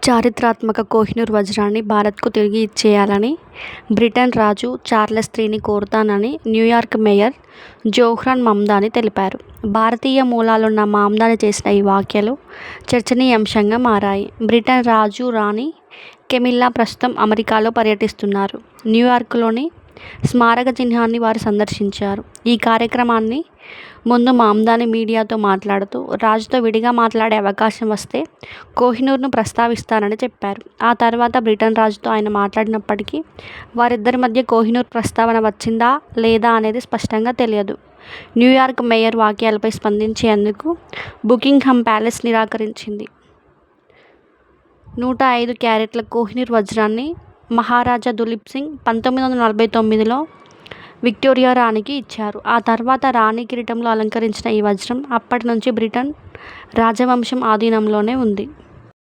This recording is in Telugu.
చారిత్రాత్మక కోహినూర్ వజ్రాన్ని భారత్కు తిరిగి ఇచ్చేయాలని బ్రిటన్ రాజు చార్లెస్ త్రీని కోరుతానని న్యూయార్క్ మేయర్ జోహ్రాన్ మమ్దాని తెలిపారు. భారతీయ మూలాలున్న మమ్దాని చేసిన ఈ వ్యాఖ్యలు చర్చనీయాంశంగా మారాయి. బ్రిటన్ రాజు రాణి కెమిల్లా ప్రస్తుతం అమెరికాలో పర్యటిస్తున్నారు. న్యూయార్క్లోని స్మారక చిహ్నాన్ని వారు సందర్శించారు. ఈ కార్యక్రమాన్ని ముందు మమ్దాని మీడియాతో మాట్లాడుతూ రాజుతో విడిగా మాట్లాడే అవకాశం వస్తే కోహినూర్ను ప్రస్తావిస్తానని చెప్పారు. ఆ తర్వాత బ్రిటన్ రాజుతో ఆయన మాట్లాడినప్పటికీ వారిద్దరి మధ్య కోహినూర్ ప్రస్తావన వచ్చిందా లేదా అనేది స్పష్టంగా తెలియదు. న్యూయార్క్ మేయర్ వాక్యాలపై స్పందించేందుకు బుకింగ్హామ్ ప్యాలెస్ నిరాకరించింది. 105 క్యారెట్ల కోహినూర్ వజ్రాన్ని మహారాజా దులీప్ సింగ్ 1949లో విక్టోరియా రాణికి ఇచ్చారు. ఆ తర్వాత రాణి కిరీటంలో అలంకరించిన ఈ వజ్రం అప్పటి నుంచి బ్రిటన్ రాజవంశం ఆధీనంలోనే ఉంది.